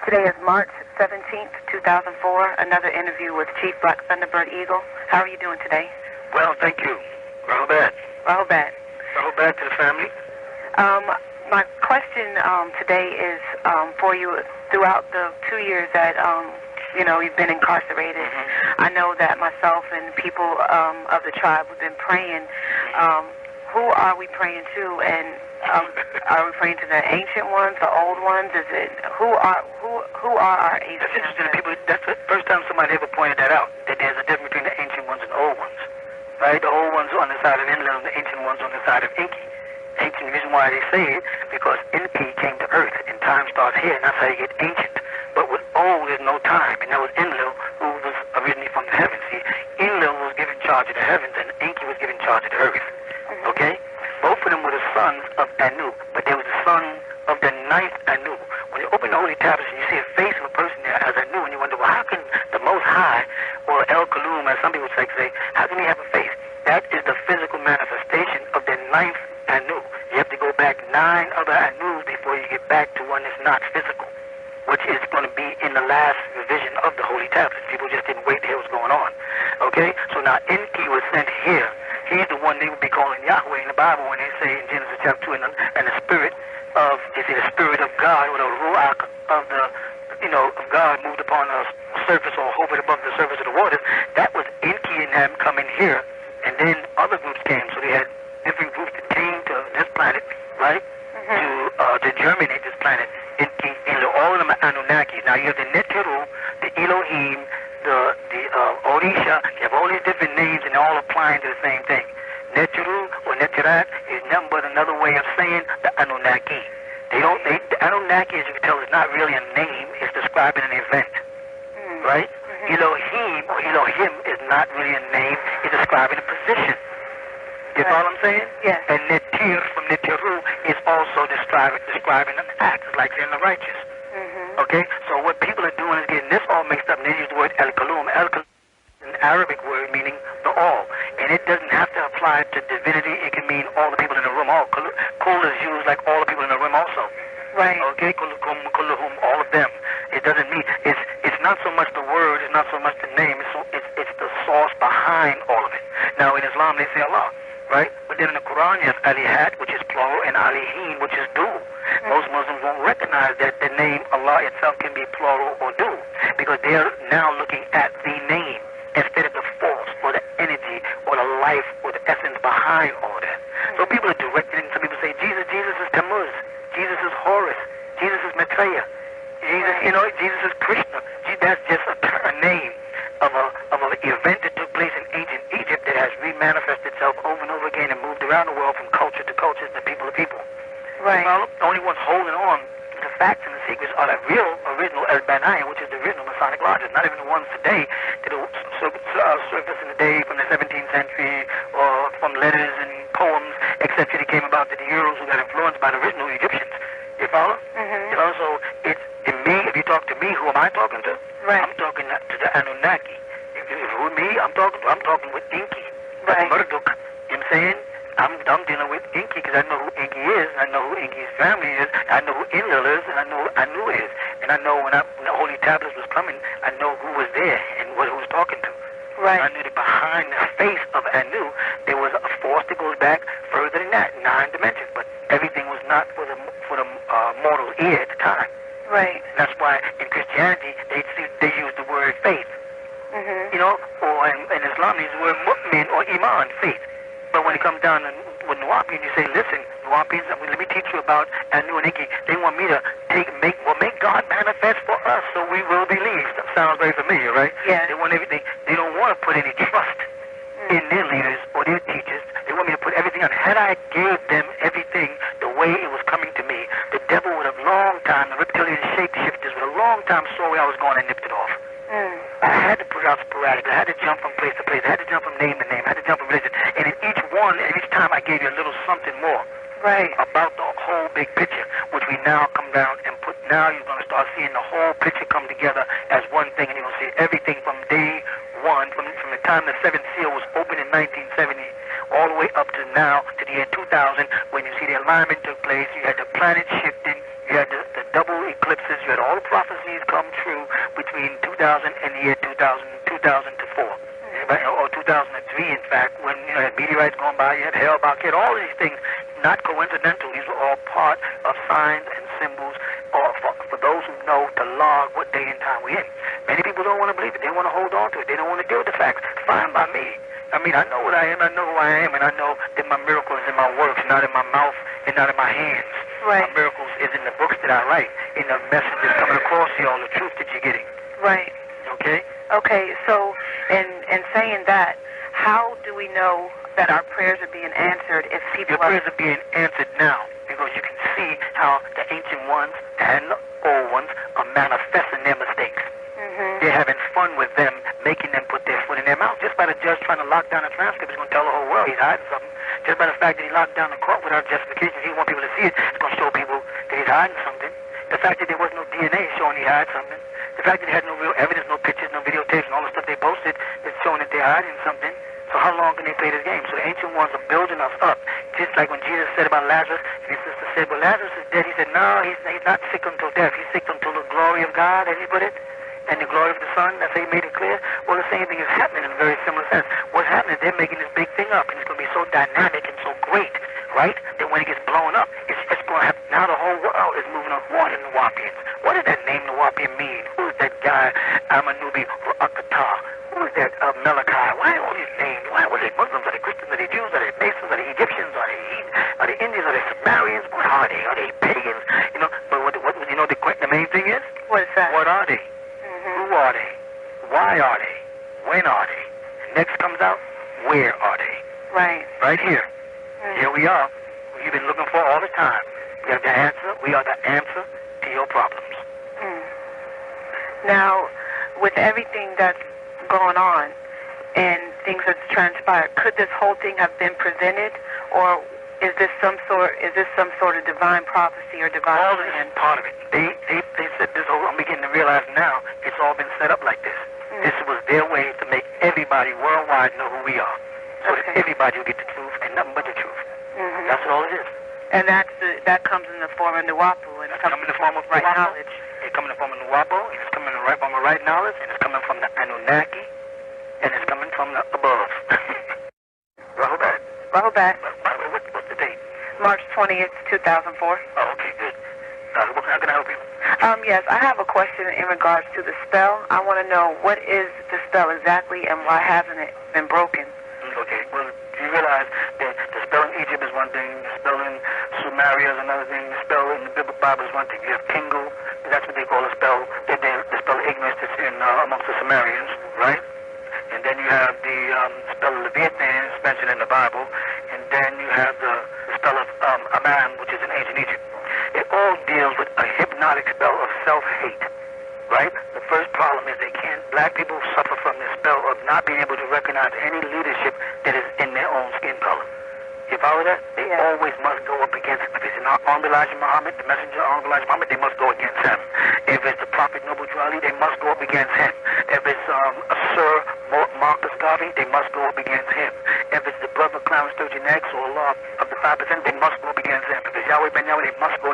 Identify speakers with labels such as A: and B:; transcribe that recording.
A: Today is March 17th, 2004. Another interview with Chief Black Thunderbird Eagle. How are you doing today?
B: Well, thank you. Rahubat.
A: Rahubat.
B: Rahubat to the family.
A: My question today is for you. Throughout the 2 years that you've been incarcerated, I know that myself and people of the tribe have been praying. Who are we praying to? And are we praying to the ancient ones, the old ones? Is it who are our ancient?
B: That's interesting. People. That's the first time somebody ever pointed that out. That there's a difference between the ancient ones and the old ones. Right? The old ones on the side of Enlil, the ancient ones on the side of Enki. Ancient, the reason why they say it, because Enki came to earth and time starts here, and that's how you get ancient. But with old, there's no time, and that was Enlil, who was originally from the heavens. See, Enlil was given charge of the heavens, and Enki was given charge of the earth. Okay? Both of them were the sons of Anu, but there was the son of the ninth Anu. When you open the holy tablets and you see a face of a person there as Anu, and you wonder, well, how can the Most High, or El Kalum, as some people say, how can he have a face? That is the physical manifestation of the ninth Anu. You have to go back 9 other Anus before you get back to one that's not physical, which is going to be in the last revision of the holy tablets. People just didn't wait to hear what's going on. Okay? So now Enki was sent here. He's the one they would be calling Yahweh in the Bible when they say in Genesis chapter 2, and the spirit of, they say the spirit of God, or the ruach of the, of God moved upon the surface or hovered above the surface of the waters. That was Enki and them coming here. And then other groups came. So they had different groups that came to this planet, right, to germinate this planet. Enki, all of them are Anunnaki. Now you have the Neteru, the Elohim, the Orisha. You have all these different names, and they're all applying to the same thing. Neteru or Neterat is nothing but another way of saying the Anunnaki. The Anunnaki, as you can tell, is not really a name. It's describing an event, right? Elohim or Elohim is not really a name. It's describing a position. You follow what I'm saying?
A: Yes.
B: And Netir from Netiru is also describing an act, like saying the righteous. Okay? So what people are doing is getting this all mixed up, and they use the word El Kalum. El Kalum is an Arabic word meaning the all. And it doesn't have to apply to divinity. It can mean all the people in the room. Kul is used like all the people in the room also.
A: Right.
B: Okay? Kulluhum, all of them. It doesn't mean, it's not so much the word, it's not so much the name, it's the source behind all of it. Now in Islam they say Allah. Right? But then in the Quran you have Alihat, which is plural, and Alihim, which is dual. Most Muslims won't recognize that the name Allah itself can be plural or dual, because they're now looking at the name instead of the force or the energy or the life or the essence behind all that. So people are directing, some people say Jesus is Tammuz, Jesus is Horus, Jesus is Maitreya, Jesus is Krishna. That's just a name of an event that took place in ancient Egypt that has remanifested itself over and over again and moved around the world from culture to culture to people to people.
A: Right.
B: Well, the only ones holding on to the facts and the secrets are the real original El-Banaya, which is the original Masonic lodges, not even the ones today that surface in the day from the 17th century or from letters and poems, etc. that came about to the Euros who got influenced by the original Egyptians. You follow? So it's in me. If you talk to me, who am I talking to?
A: Right.
B: I'm talking to the Anunnaki. If with me, I'm talking with Enki.
A: Right.
B: Marduk. You know what I'm saying? I'm dealing with Enki because I know who Enki is, and I know who Enki's family is, I know who Enlil is, and I know who Anu is. And I know when the Holy Tablets was coming, I know who was there and who was talking to.
A: Right.
B: I knew that behind the face of Anu, there was a force that goes back further than that, 9 dimensions. But everything was not for the mortal ear at the time.
A: Right.
B: That's why in Christianity they use the word faith. Or in Islam they use the word mu'min or iman, faith. But when it comes down to with Nuwapians, you say, listen, Nuwapians, let me teach you about Anu and Enki. They want me to make God manifest for us so we will believe. That sounds very familiar, right?
A: Yeah.
B: They want everything. They don't want to put any trust in their leaders or their teachers. They want me to put everything on. Had I gave them everything the way it was coming to me, the devil would have long time, the reptilian shapeshifters would have long time saw where I was going and nipped it off. I had to put it out sporadically. I had to jump from place to place. I had to jump from name to name. I had to jump from religion. And in each one, and each time I gave you a little something more.
A: Right.
B: About the whole big picture, which we now come down and put. Now you're going to start seeing the whole picture come together as one thing, and you're going to see everything from day one, from the time the seventh seal was opened in 1970, all the way up to now, to the year 2000, when you see the alignment took place. You had the planet shifting. You had the double eclipses. You had all the prophecies come true between 2000 and the year 2004. Or 2003, in fact, when you had meteorites going by, you had Hale-Bopp, you had all these things, not coincidental. These were all part of signs and symbols, or for those who know to log what day and time we're in. Many people don't want to believe it. They want to hold on to it. They don't want to deal with the facts. Fine by me. I mean, I know what I am. I know who I am, and I know that my miracle is in my works, not in my mouth and not in my hands.
A: Right.
B: My miracles is in the books that I write, in the messages coming across to y'all, the truth that you're getting.
A: Right.
B: Okay?
A: Okay, so in saying that, how do we know that our prayers are being answered if people
B: Your prayers are being answered now, because you can see how the ancient ones and the old ones are manifesting their mistakes. They're having fun with them, making them put their foot in their mouth. Just by the judge trying to lock down a transcript, he's going to tell the whole world he's hiding something. Just by the fact that he locked down the court without justification, he didn't want people to see it, it's going to show people that he's hiding something. The fact that there was no DNA showing he hid something. The fact that they had no real evidence, no pictures, no videotapes, and all the stuff they posted is showing that they're hiding something. So how long can they play this game? So the ancient ones are building us up. Just like when Jesus said about Lazarus, and his sister said, well, Lazarus is dead. He said, no, he's not sick until death. He's sick until the glory of God, as he put it, and the glory of the Son. That's how he made it clear. Well, the same thing is happening in a very similar sense. What's happening is they're making this big thing up, and it's going to be so dynamic and so great, right, that when it gets blown up, it's going to happen. Now the whole world is moving on. What in the Wapians? What does that name Nawapian mean? Who is that guy, Amanubi Ra'akata? Who is that Malachi? Why all these names? Why were they Muslims? Are they Christians? Are they Jews? Are they Masons? Are they Egyptians? Are they Indians? Are they Sumerians? What are they? Are they pagans? You know, but what you know the main thing is?
A: What is that?
B: What are they? Who are they? Why are they? When are they? Next comes out, where are they?
A: Right.
B: Right here. Here we are. You've been looking for all the time. We have the answer. We are the answer to your problems.
A: Now, with everything that's gone on and things that's transpired, could this whole thing have been presented, or is this some sort of divine prophecy or divine
B: all this
A: plan?
B: is part of it. They said this whole, I'm beginning to realize now, it's all been set up like this. This was their way to make everybody worldwide know who we are. So that everybody will get the truth and nothing but the truth. That's what all it is.
A: And that comes in the form of Nuwapu, and it comes in the form of right knowledge.
B: It's coming in the form of Nuwapu, and it's coming in the form of right knowledge, and it's coming from the Anunnaki, and it's coming from the above. Rahubat.
A: Rahubat.
B: What's the date?
A: March 20th, 2004.
B: Oh, okay, good. How can I help you?
A: Yes, I have a question in regards to the spell. I want to know, what is the spell exactly, and why hasn't it been broken?
B: Okay, well, you realize that the spell in Egypt is one thing, the spell in Sumeria is another thing, the spell in the Bible is one thing. You have Kingu, that's what they call a spell, the spell of ignorance that's in amongst the Sumerians, right? And then you have the spell of Leviathan, it's mentioned in the Bible, and then you have the spell of Aman, which is in ancient Egypt. It all deals with a hypnotic spell of self-hate, right? The first problem is black people suffer from this spell of not being able to recognize any leadership that is in their own skin color. You follow that? They always must go up against it. If it's Honorable Elijah Muhammad, the messenger Honorable Elijah Muhammad, they must go against him. If it's the Prophet Noble Drew Ali, they must go up against him. If it's Sir Marcus Garvey, they must go up against him. If it's the brother Clarence Sturgeon X or Allah of the 5%, they must go up against him. If it's Yahweh Ben Yahweh, they must go